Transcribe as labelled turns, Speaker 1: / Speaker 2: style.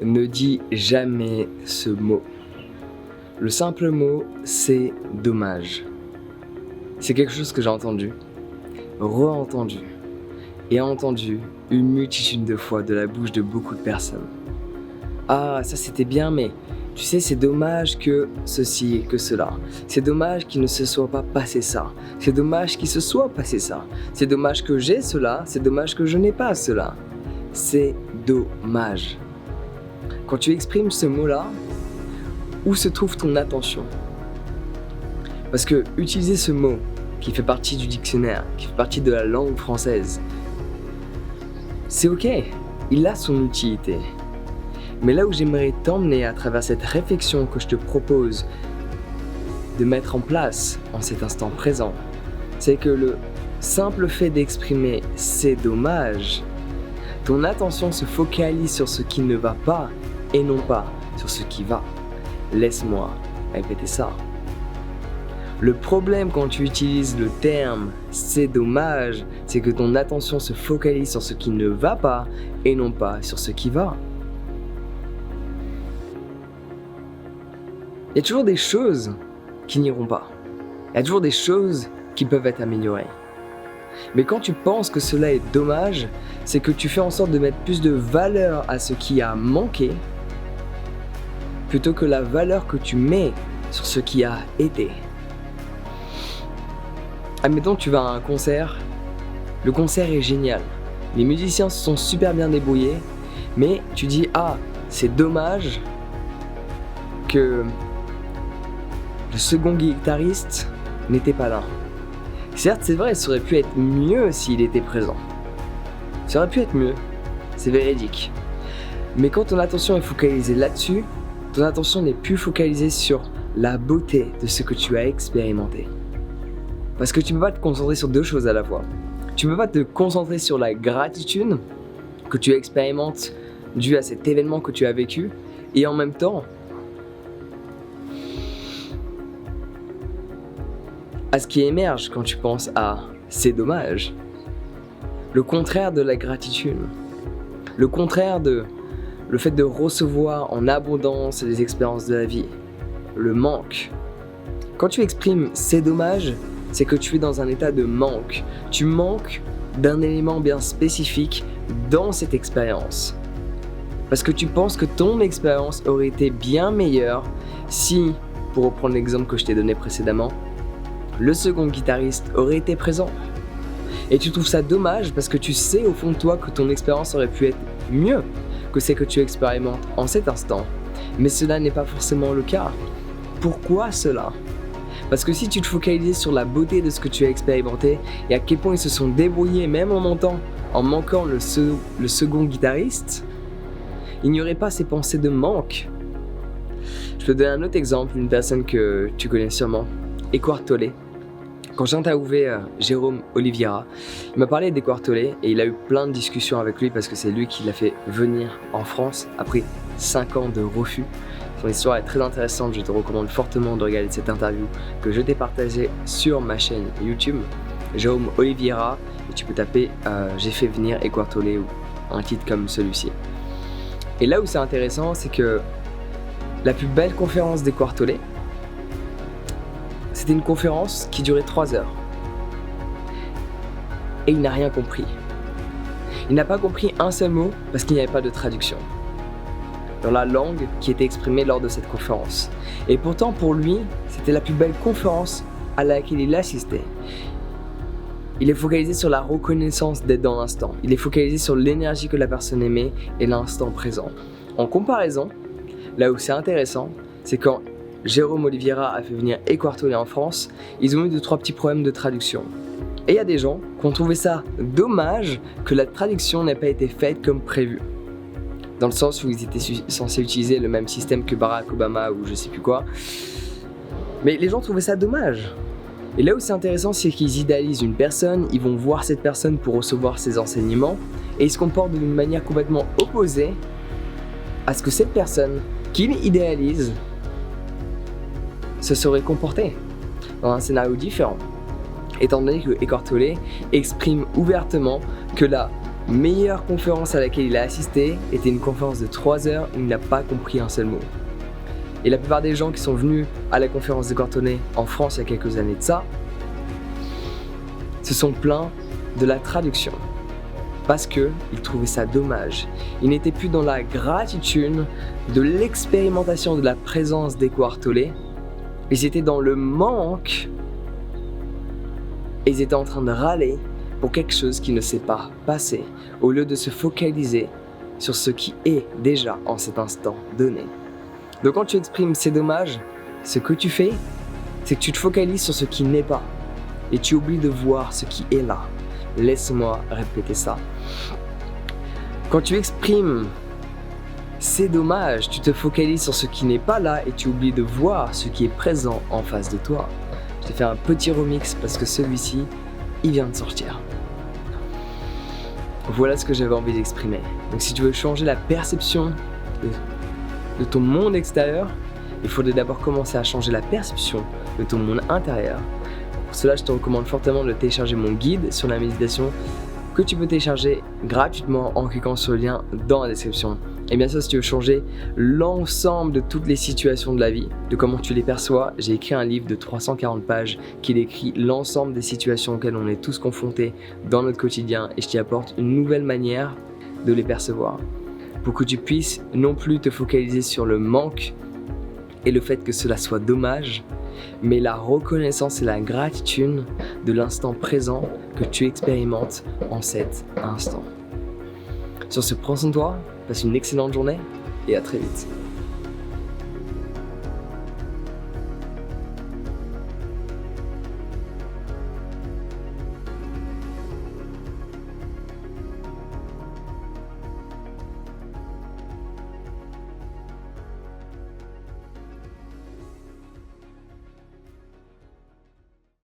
Speaker 1: Ne dis jamais ce mot. Le simple mot, c'est dommage. C'est quelque chose que j'ai entendu, re-entendu et entendu une multitude de fois de la bouche de beaucoup de personnes. Ah, ça c'était bien, mais tu sais, c'est dommage que ceci et que cela. C'est dommage qu'il ne se soit pas passé ça. C'est dommage qu'il se soit passé ça. C'est dommage que j'ai cela. C'est dommage que je n'ai pas cela. C'est dommage. Quand tu exprimes ce mot-là, où se trouve ton attention ? Parce que utiliser ce mot qui fait partie du dictionnaire, qui fait partie de la langue française, c'est ok, il a son utilité. Mais là où j'aimerais t'emmener à travers cette réflexion que je te propose de mettre en place en cet instant présent, c'est que le simple fait d'exprimer « c'est dommage », ton attention se focalise sur ce qui ne va pas et non pas sur ce qui va. Laisse-moi répéter ça. Le problème quand tu utilises le terme « c'est dommage », c'est que ton attention se focalise sur ce qui ne va pas et non pas sur ce qui va. Il y a toujours des choses qui n'iront pas. Il y a toujours des choses qui peuvent être améliorées. Mais quand tu penses que cela est dommage, c'est que tu fais en sorte de mettre plus de valeur à ce qui a manqué plutôt que la valeur que tu mets sur ce qui a été. Admettons, tu vas à un concert, le concert est génial, les musiciens se sont super bien débrouillés, mais tu dis « Ah, c'est dommage que le second guitariste n'était pas là. » Certes, c'est vrai, ça aurait pu être mieux s'il était présent. Ça aurait pu être mieux, c'est véridique. Mais quand ton attention est focalisée là-dessus, ton attention n'est plus focalisée sur la beauté de ce que tu as expérimenté. Parce que tu ne peux pas te concentrer sur deux choses à la fois. Tu ne peux pas te concentrer sur la gratitude que tu expérimentes due à cet événement que tu as vécu, et en même temps, à ce qui émerge quand tu penses à « c'est dommage ». Le contraire de la gratitude. Le contraire de le fait de recevoir en abondance les expériences de la vie. Le manque. Quand tu exprimes « c'est dommage », c'est que tu es dans un état de manque. Tu manques d'un élément bien spécifique dans cette expérience. Parce que tu penses que ton expérience aurait été bien meilleure si, pour reprendre l'exemple que je t'ai donné précédemment, le second guitariste aurait été présent. Et tu trouves ça dommage parce que tu sais au fond de toi que ton expérience aurait pu être mieux que celle que tu expérimentes en cet instant. Mais cela n'est pas forcément le cas. Pourquoi cela ? Parce que si tu te focalisais sur la beauté de ce que tu as expérimenté et à quel point ils se sont débrouillés même en manquant le second guitariste, il n'y aurait pas ces pensées de manque. Je peux te donner un autre exemple d'une personne que tu connais sûrement, Édouard Tolle. Quand j'ai interviewé Jérôme Oliveira, il m'a parlé d'Édouard Tolle et il a eu plein de discussions avec lui parce que c'est lui qui l'a fait venir en France après 5 ans de refus. Son histoire est très intéressante, je te recommande fortement de regarder cette interview que je t'ai partagée sur ma chaîne YouTube, Jérôme Oliveira, et tu peux taper j'ai fait venir Édouard Tolle ou un titre comme celui-ci. Et là où c'est intéressant, c'est que la plus belle conférence d'Édouard Tolle, c'était une conférence qui durait 3 heures. Et il n'a rien compris. Il n'a pas compris un seul mot parce qu'il n'y avait pas de traduction dans la langue qui était exprimée lors de cette conférence. Et pourtant, pour lui, c'était la plus belle conférence à laquelle il assistait. Il est focalisé sur la reconnaissance d'être dans l'instant. Il est focalisé sur l'énergie que la personne aimait et l'instant présent. En comparaison, là où c'est intéressant, c'est quand Jérôme Oliveira a fait venir Édouard Tolle en France, ils ont eu 2-3 petits problèmes de traduction. Et il y a des gens qui ont trouvé ça dommage que la traduction n'ait pas été faite comme prévu. Dans le sens où ils étaient censés utiliser le même système que Barack Obama ou je sais plus quoi. Mais les gens trouvaient ça dommage. Et là où c'est intéressant, c'est qu'ils idéalisent une personne, ils vont voir cette personne pour recevoir ses enseignements, et ils se comportent d'une manière complètement opposée à ce que cette personne qu'ils idéalisent se serait comportée dans un scénario différent. Étant donné que Édouard Tolle exprime ouvertement que la meilleure conférence à laquelle il a assisté était une conférence de 3 heures où il n'a pas compris un seul mot. Et la plupart des gens qui sont venus à la conférence de Cortone en France il y a quelques années de ça, se sont plaints de la traduction. Parce qu'ils trouvaient ça dommage. Ils n'étaient plus dans la gratitude de l'expérimentation de la présence d'Eckhart Tolle. Ils étaient dans le manque. Et ils étaient en train de râler pour quelque chose qui ne s'est pas passé, au lieu de se focaliser sur ce qui est déjà en cet instant donné. Donc quand tu exprimes ces dommages, ce que tu fais, c'est que tu te focalises sur ce qui n'est pas. Et tu oublies de voir ce qui est là. Laisse-moi répéter ça. Quand tu exprimes ces dommages, tu te focalises sur ce qui n'est pas là et tu oublies de voir ce qui est présent en face de toi. Je t'ai fait un petit remix parce que celui-ci, il vient de sortir. Voilà ce que j'avais envie d'exprimer. Donc si tu veux changer la perception de ton monde extérieur, il faudrait d'abord commencer à changer la perception de ton monde intérieur. Pour cela, je te recommande fortement de télécharger mon guide sur la méditation que tu peux télécharger gratuitement en cliquant sur le lien dans la description. Et bien sûr, si tu veux changer l'ensemble de toutes les situations de la vie, de comment tu les perçois, j'ai écrit un livre de 340 pages qui décrit l'ensemble des situations auxquelles on est tous confrontés dans notre quotidien et je t'y apporte une nouvelle manière de les percevoir. Pour que tu puisses non plus te focaliser sur le manque et le fait que cela soit dommage, mais la reconnaissance et la gratitude de l'instant présent que tu expérimentes en cet instant. Sur ce, prends soin de toi, passe une excellente journée et à très vite.